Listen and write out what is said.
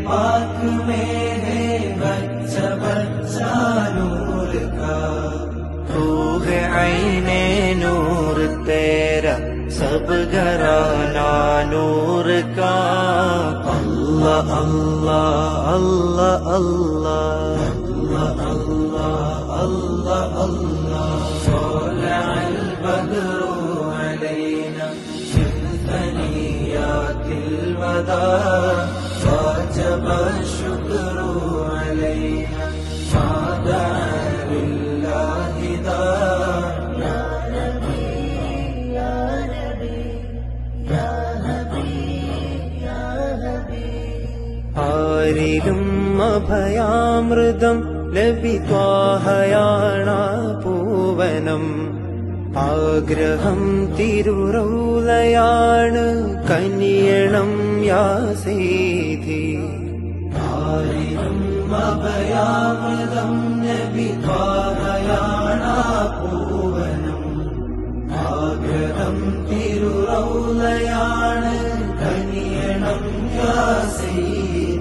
पाक में है बच्चा बच्चा नूर का। तू है आईने नूर तेरा सब घराना नूर का। अल्लाह अल्लाह अल्लाह अल्लाह अल्लाह अल्लाह अल्लाह। तलअल बद्रु अलैना मिन सनियातिल वदा। वजब शुक्रु अलैना मा दअा लिल्लाहि दा। या नबी या नबी या नबी या नबी। ആരിലും അഭയാമൃതം ലഭിത്വാഹയാണ പൂവനം. ആഗ്രഹം തിരുറൗലയാണ് കനിയണം യാ സീതി. ആരിലും അഭയാമൃതം ലഭിത്വാഹയാണ പൂവനം. ആഗ്രഹം തിരുറൗലയാണ് കനിയണം യാ സീതി.